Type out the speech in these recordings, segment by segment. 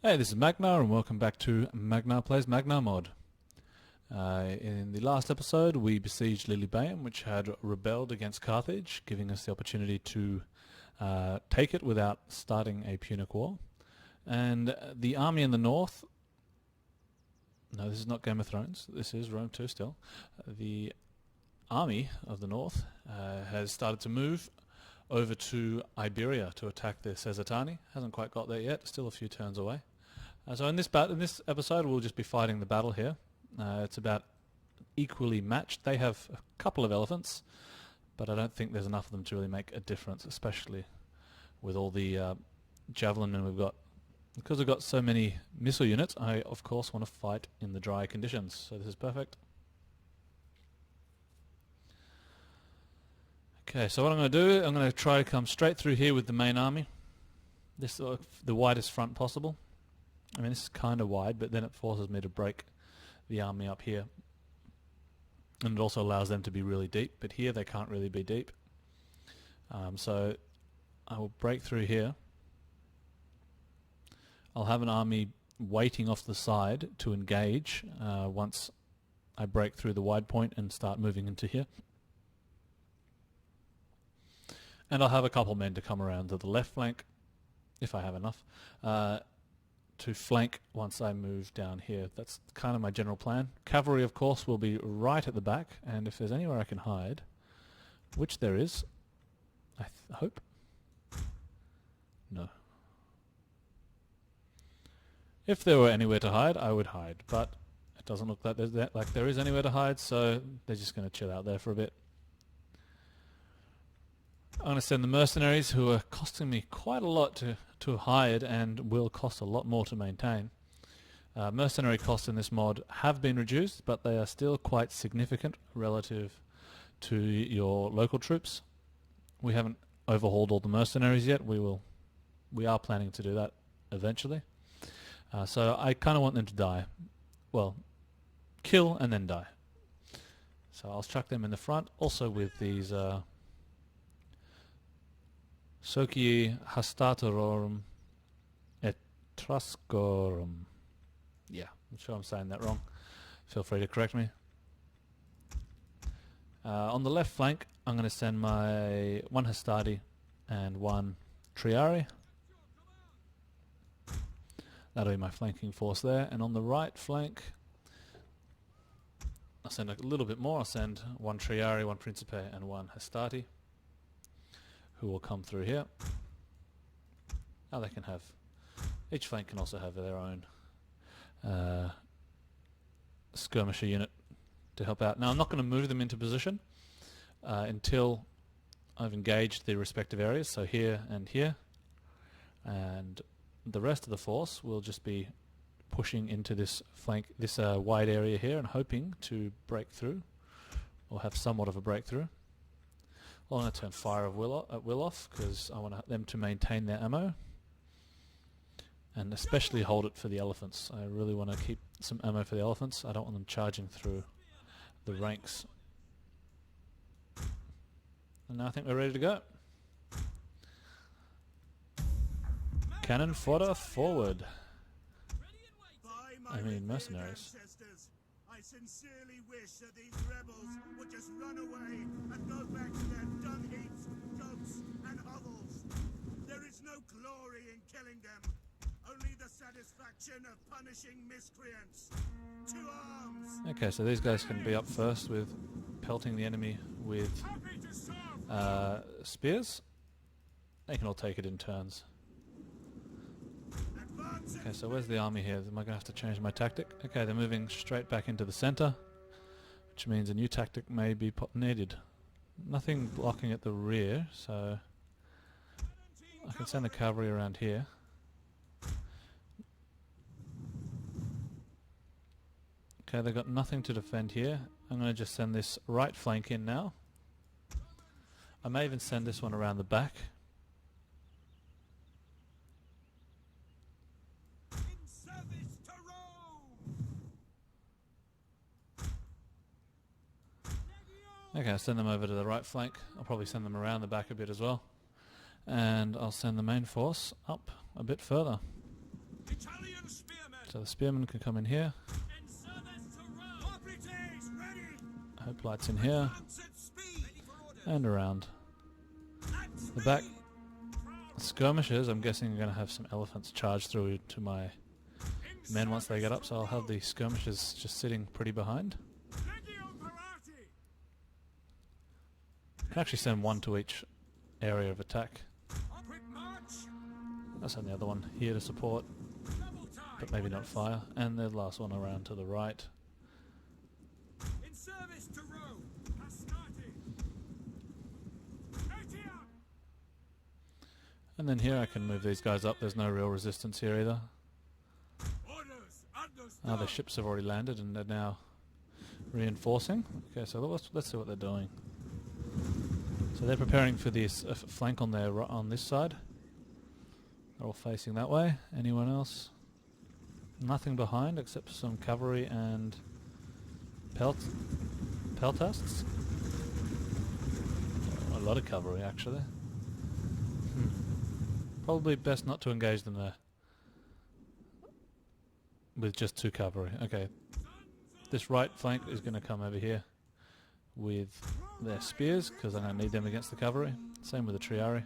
Hey, this is Magnar and welcome back to Magnar Plays Magnar Mod. In the last episode we besieged Lilybaeum, which had rebelled against Carthage, giving us the opportunity to take it without starting a Punic War. And the army in the north... No, this is not Game of Thrones, this is Rome 2 still. The army of the north has started to move over to Iberia to attack the Caesartani. Hasn't quite got there yet, still a few turns away. So in this episode we'll just be fighting the battle here. It's about equally matched. They have a couple of elephants, but I don't think there's enough of them to really make a difference, especially with all the javelin men we've got. Because we've got so many missile units, I of course want to fight in the dry conditions, so this is perfect. Okay, so what I'm going to do, I'm going to try to come straight through here with the main army. This is the widest front possible. I mean, this is kind of wide, but then it forces me to break the army up here. And it also allows them to be really deep, but here they can't really be deep. So I will break through here. I'll have an army waiting off the side to engage once I break through the wide point and start moving into here. And I'll have a couple men to come around to the left flank, if I have enough, to flank once I move down here. That's kind of my general plan. Cavalry, of course, will be right at the back, and if there's anywhere I can hide, which there is, I hope. No. If there were anywhere to hide, I would hide, but it doesn't look like there is anywhere to hide, so they're just going to chill out there for a bit. I'm going to send the mercenaries, who are costing me quite a lot to hide and will cost a lot more to maintain. Mercenary costs in this mod have been reduced, but they are still quite significant relative to your local troops. We haven't overhauled all the mercenaries yet. We are planning to do that eventually. So I kind of want them to die. Well, kill and then die. So I'll chuck them in the front, also with these Socii Hastatorum Etruscorum. Yeah, I'm sure I'm saying that wrong. Feel free to correct me. On the left flank, I'm going to send my one Hastati and one Triari. That'll be my flanking force there. And on the right flank, I'll send a little bit more. I'll send one Triari, one Principe, and one Hastati, who will come through here. Now they can have... Each flank can also have their own skirmisher unit to help out. Now I'm not going to move them into position until I've engaged the respective areas, so here and here. And the rest of the force will just be pushing into this flank, this wide area here, and hoping to break through, or have somewhat of a breakthrough. Well, I'm going to turn fire at will off, because I want them to maintain their ammo, and especially hold it for the elephants. I really want to keep some ammo for the elephants. I don't want them charging through the ranks. And now I think we're ready to go. Cannon fodder forward. I mean mercenaries. I sincerely wish that these rebels would just run away and go back to their dung heaps, dumps, and hovels. There is no glory in killing them, only the satisfaction of punishing miscreants. To arms! Okay, so these guys can be up first with pelting the enemy with spears. They can all take it in turns. Okay, so where's the army here? Am I going to have to change my tactic? Okay, they're moving straight back into the center, which means a new tactic may be needed. Nothing blocking at the rear, so I can send the cavalry around here. Okay, they've got nothing to defend here. I'm going to just send this right flank in now. I may even send this one around the back. Okay, I'll send them over to the right flank. I'll probably send them around the back a bit as well. And I'll send the main force up a bit further. Italian So the spearmen can come in here. In service to Rome. Hoplites, ready. Hoplites in here. Advance at speed. Ready for orders. And around. At The speed. back skirmishers, I'm guessing, are going to have some elephants charge through to my In men once they service get up, to so I'll have Rome. the skirmishers just sitting pretty behind. Legio Parati. I can actually send one to each area of attack. Quick march. I'll send the other one here to support, Double time. but maybe not fire. And the last one around to the right. In service to Rome. Astarte. Etiam. And then here I can move these guys up. There's no real resistance here either. Orders. Understood. Ah, the ships have already landed and they're now reinforcing. Okay, so let's see what they're doing. So they're preparing for this flank on their on this side. They're all facing that way. Anyone else? Nothing behind except some cavalry and peltasts. A lot of cavalry actually. Probably best not to engage them there with just 2 cavalry. Okay, this right flank is going to come over here with their spears because I'm going to need them against the cavalry. Same with the triari.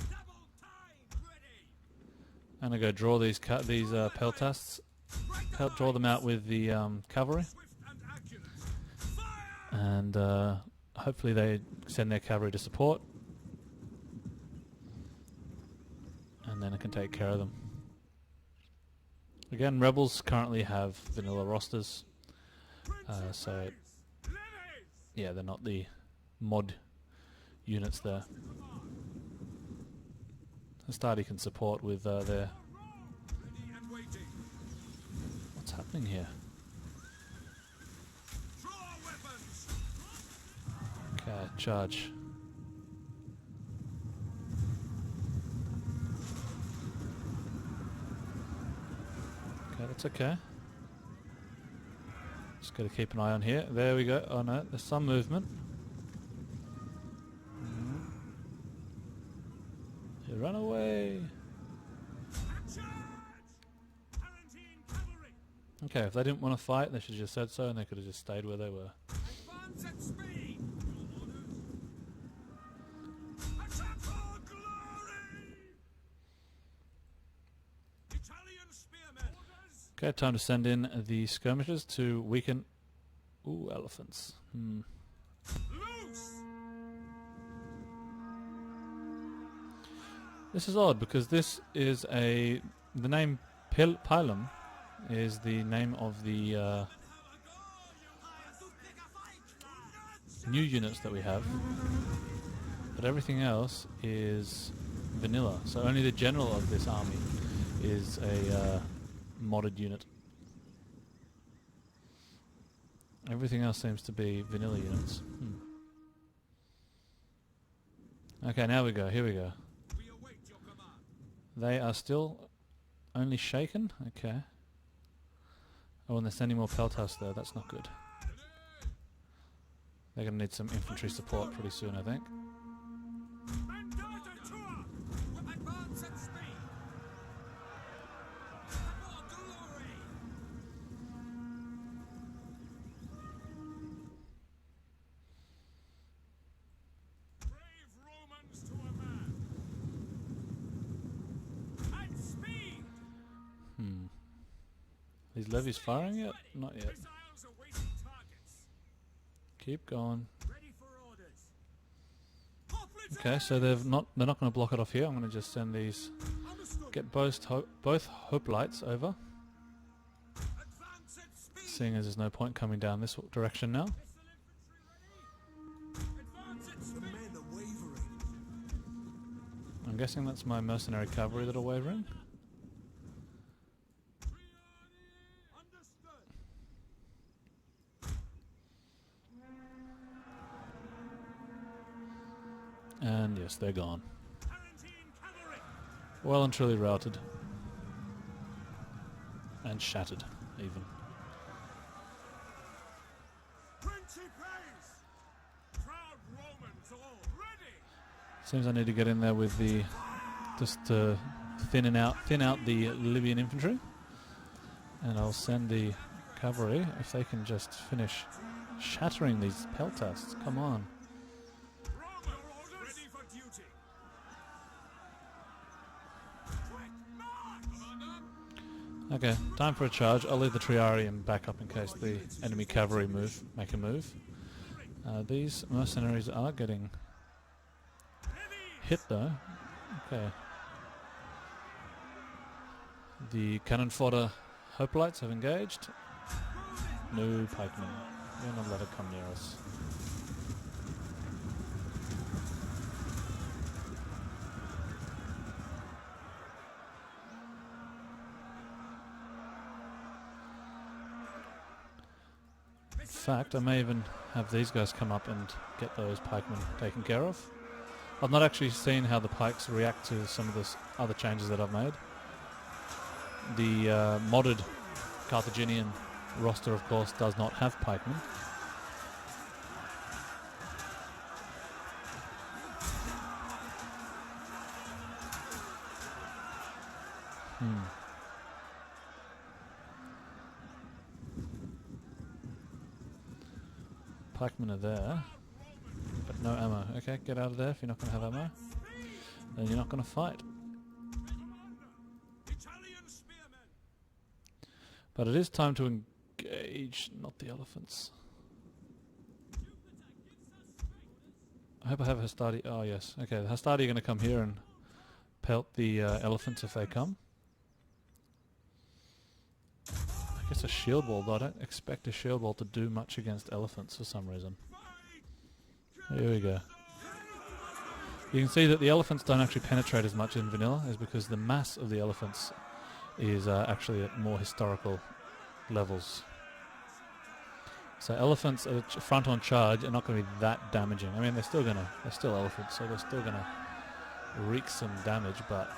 Double time. Ready. And I go draw these peltasts, draw them out with the cavalry, Swift and accurate. Fire. and hopefully they send their cavalry to support, and then I can take care of them. Again, rebels currently have vanilla rosters, so Levies. yeah, they're not the mod units there. Astarte can support with their... Ready and waiting. What's happening here? Draw weapons. Okay, charge. Okay, that's okay. Just got to keep an eye on here. There we go. Oh no, there's some movement. You run away. Charge. Palatine cavalry. Okay, if they didn't want to fight, they should have just said so, and they could have just stayed where they were. Advance at speed. Attack for glory. Italian spearmen. Orders. Okay, time to send in the skirmishers to weaken... Ooh, elephants. Loose. This is odd because this is the name Pilum is the name of the new units that we have, but everything else is vanilla. So only the general of this army is a modded unit. Everything else seems to be vanilla units. Okay, now we go. Here we go. We await your command. They are still only shaken? Okay. Oh, and they're sending more peltas there. That's not good. They're going to need some infantry support pretty soon, I think. Mandata tour. Advance at speed. For glory. Brave Romans to a man. At speed. These levies firing yet? Not yet. Missiles awaiting targets. Keep going. Ready for orders. Hoplites. Okay, so they're not going to block it off here. I'm going to just send these, Understood. get both hoplites over, Advance at speed. seeing as there's no point coming down this direction now. Missile infantry ready. Advance at speed. The men are wavering. I'm guessing that's my mercenary cavalry that are wavering. Understood. And yes, they're gone. Palatine cavalry. Well and truly routed. And shattered, even. Principes. Proud Romans all ready. Seems I need to get in there with the... just to thin out the Libyan infantry. And I'll send the cavalry if they can just finish shattering these peltasts. Come on. Ready for duty. Okay, time for a charge. I'll leave the Triari in backup in case the enemy cavalry make a move. These mercenaries are getting hit though. Okay. The cannon fodder hoplites have engaged. No pikemen. You're not allowed to come near us. In fact, I may even have these guys come up and get those pikemen taken care of. I've not actually seen how the pikes react to some of the other changes that I've made. The modded Carthaginian roster, of course, does not have pikemen. Pikemen are there, but no ammo. Okay, get out of there if you're not going to have ammo. Then you're not going to fight. But it is time to engage, not the elephants. I hope I have Hastati. Oh yes, okay. The Hastati are going to come here and pelt the elephants if they come. I guess a shield wall, but I don't expect a shield wall to do much against elephants for some reason. Here we go. You can see that the elephants don't actually penetrate as much in vanilla, is because the mass of the elephants is actually at more historical levels. So elephants at a front-on charge are not going to be that damaging. I mean, they're still elephants, so they're still going to wreak some damage, but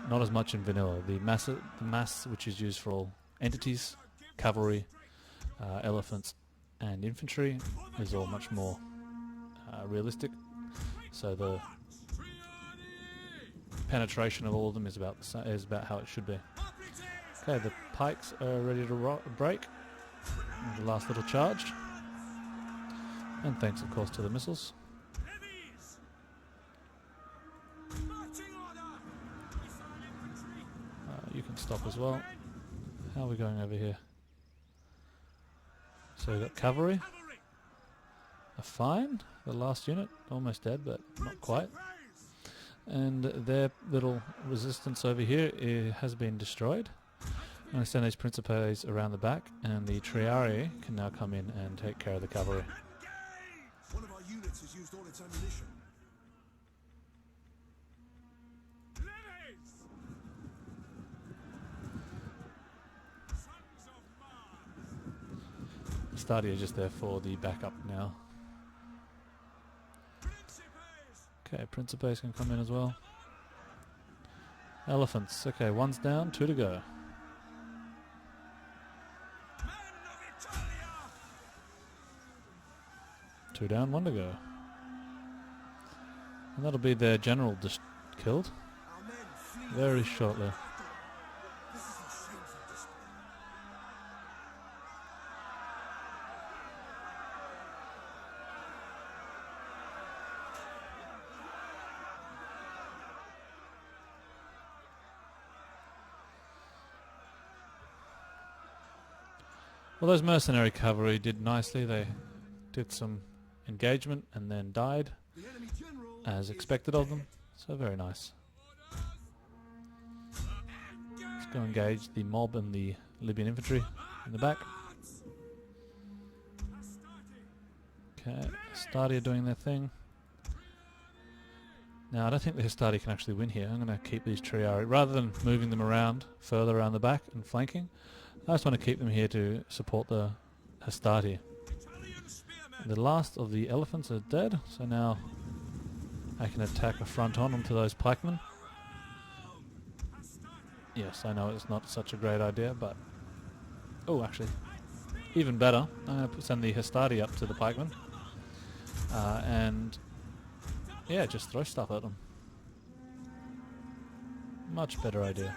not as much in vanilla. The mass which is used for all entities, cavalry, elephants, and infantry is all much more realistic. So the penetration of all of them is about how it should be. Okay, the pikes are ready to break. And the last little charge. And thanks, of course, to the missiles. You can stop as well. How are we going over here? So we've got cavalry. A fine. The last unit, almost dead, but not quite. And their little resistance over here has been destroyed. I'm going to send these Principes around the back, and the Triari can now come in and take care of the cavalry. One of our units has used all its ammunition. Stadia just there for the backup now. Okay, Principes can come in as well. Elephants. Okay, one's down, two to go. Two down, one to go. And that'll be their general just killed very shortly. Well, those mercenary cavalry did nicely. They did some engagement and then died, as expected of them. So very nice. Let's go engage the mob and the Libyan infantry in the back. Okay, Hastati are doing their thing. Now, I don't think the Hastati can actually win here. I'm going to keep these Triari. Rather than moving them around, further around the back and flanking, I just want to keep them here to support the Hastati. The last of the elephants are dead, so now I can attack a front on onto those pikemen. Yes, I know it's not such a great idea, but... Oh, actually, even better. I'm going to send the Hastati up to the pikemen. And... yeah, just throw stuff at them. Much better idea.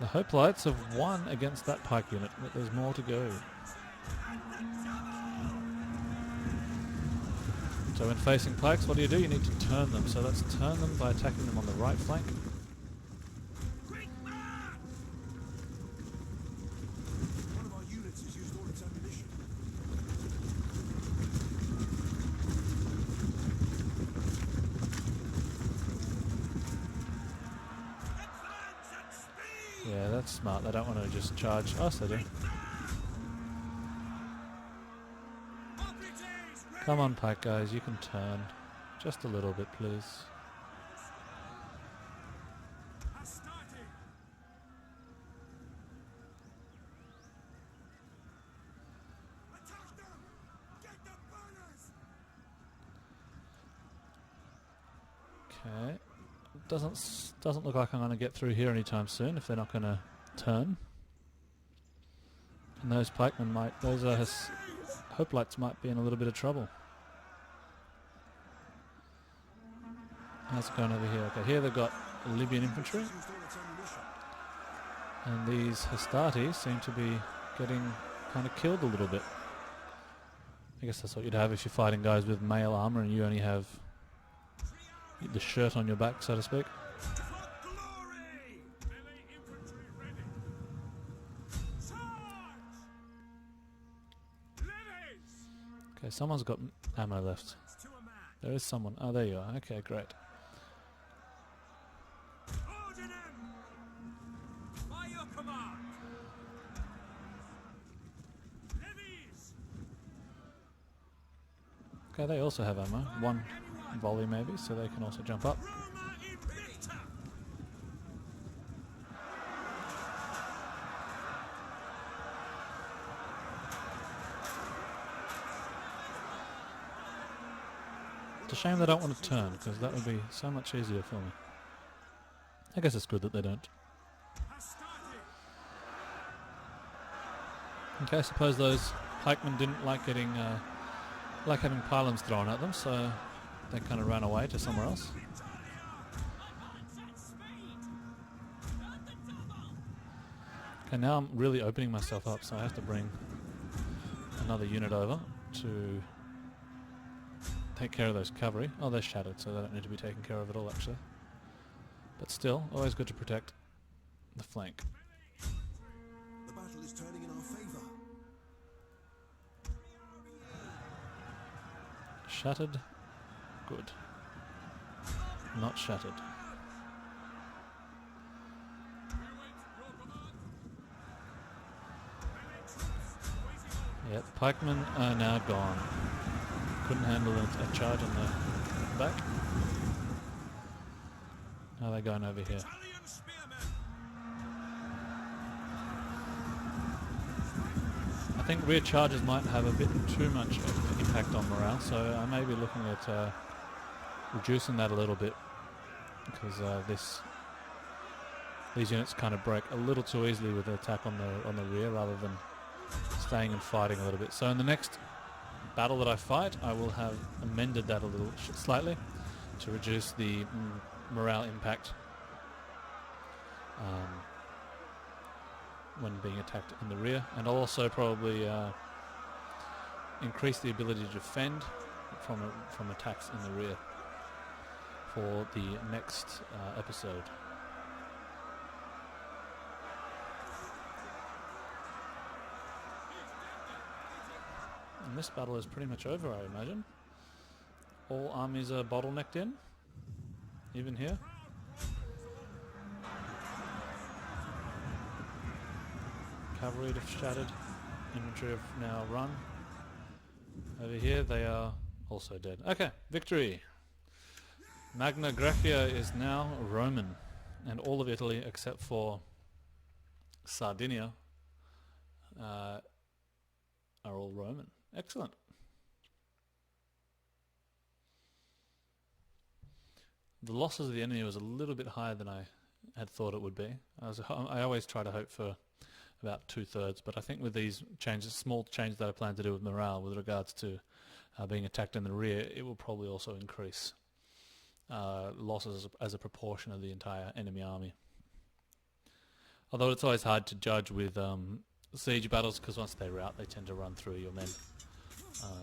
The Hoplites have won against that pike unit, but there's more to go. So when facing pikes, what do? You need to turn them. So let's turn them by attacking them on the right flank. Quick march! One of our units has used all its ammunition. Advance at speed! Yeah, that's smart. They don't want to just charge us, they do. Come on, pike guys, you can turn. Just a little bit, please. Attack them! Get the burners! Okay. Doesn't look like I'm going to get through here anytime soon if they're not going to turn. And those pikemen might, hoplites might be in a little bit of trouble. How's it going over here? Okay, here they've got Libyan infantry. And these Hastati seem to be getting kind of killed a little bit. I guess that's what you'd have if you're fighting guys with mail armor and you only have the shirt on your back, so to speak. Okay, someone's got ammo left. There is someone. Oh, there you are. Okay, great. Okay, they also have ammo. One volley maybe, so they can also jump up. It's a shame they don't want to turn, because that would be so much easier for me. I guess it's good that they don't. Okay, I suppose those pikemen didn't like getting, like having pylons thrown at them, so they kind of ran away to somewhere else. Okay, now I'm really opening myself up, so I have to bring another unit over to take care of those cavalry. Oh, they're shattered, so they don't need to be taken care of at all, actually. But still, always good to protect the flank. The battle is turning in our favor. Shattered. Good. Not shattered. Yeah, the pikemen are now gone. Couldn't handle a charge on the back. Now they're going over here. I think rear charges might have a bit too much impact on morale, so I may be looking at reducing that a little bit, because these units kind of break a little too easily with the attack on the rear rather than staying and fighting a little bit. So in the next battle that I fight, I will have amended that a little slightly to reduce the morale impact when being attacked in the rear, and I'll also probably increase the ability to defend from attacks in the rear for the next episode. And this battle is pretty much over, I imagine. All armies are bottlenecked in, even here. Cavalry have shattered, infantry have now run. Over here they are also dead. Okay, victory! Magna Graecia is now Roman, and all of Italy except for Sardinia are all Roman. Excellent. The losses of the enemy was a little bit higher than I had thought it would be. I always try to hope for about 2/3, but I think with these changes, small changes that I plan to do with morale with regards to being attacked in the rear, it will probably also increase losses as a proportion of the entire enemy army. Although it's always hard to judge with siege battles, because once they rout, they tend to run through your men.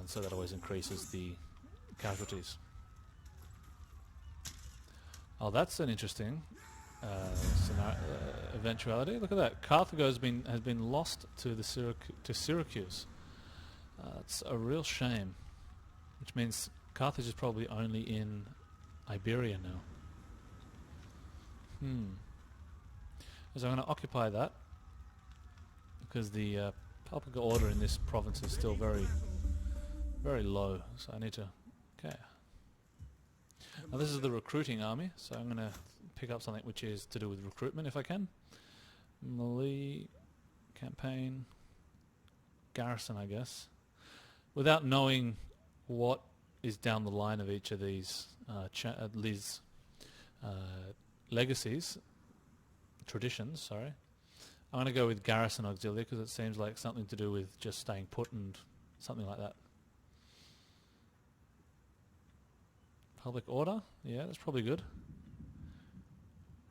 And so that always increases the casualties. Oh, that's an interesting eventuality. Look at that. Carthago has been lost to to Syracuse. It's a real shame, which means Carthage is probably only in Iberia now. So I'm going to occupy that because the public order in this province is still very, very low. So I need to. Okay. Now this is the recruiting army, so I'm going to pick up something which is to do with recruitment if I can. Melee, campaign, garrison, I guess. Without knowing what is down the line of each of these legacies, traditions, sorry, I'm going to go with garrison auxiliary because it seems like something to do with just staying put and something like that. Public order? Yeah, that's probably good.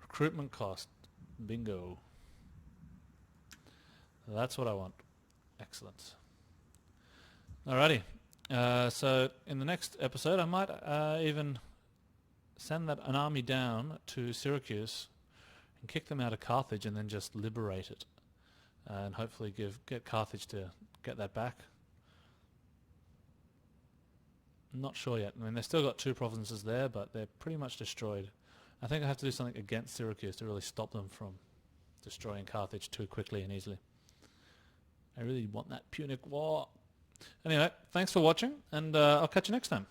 Recruitment cost. Bingo. That's what I want. Excellent. Alrighty. So in the next episode I might even send an army down to Syracuse and kick them out of Carthage and then just liberate it. And hopefully get Carthage to get that back. I'm not sure yet. I mean, they've still got 2 provinces there, but they're pretty much destroyed. I think I have to do something against Syracuse to really stop them from destroying Carthage too quickly and easily. I really want that Punic War. Anyway, thanks for watching, and I'll catch you next time.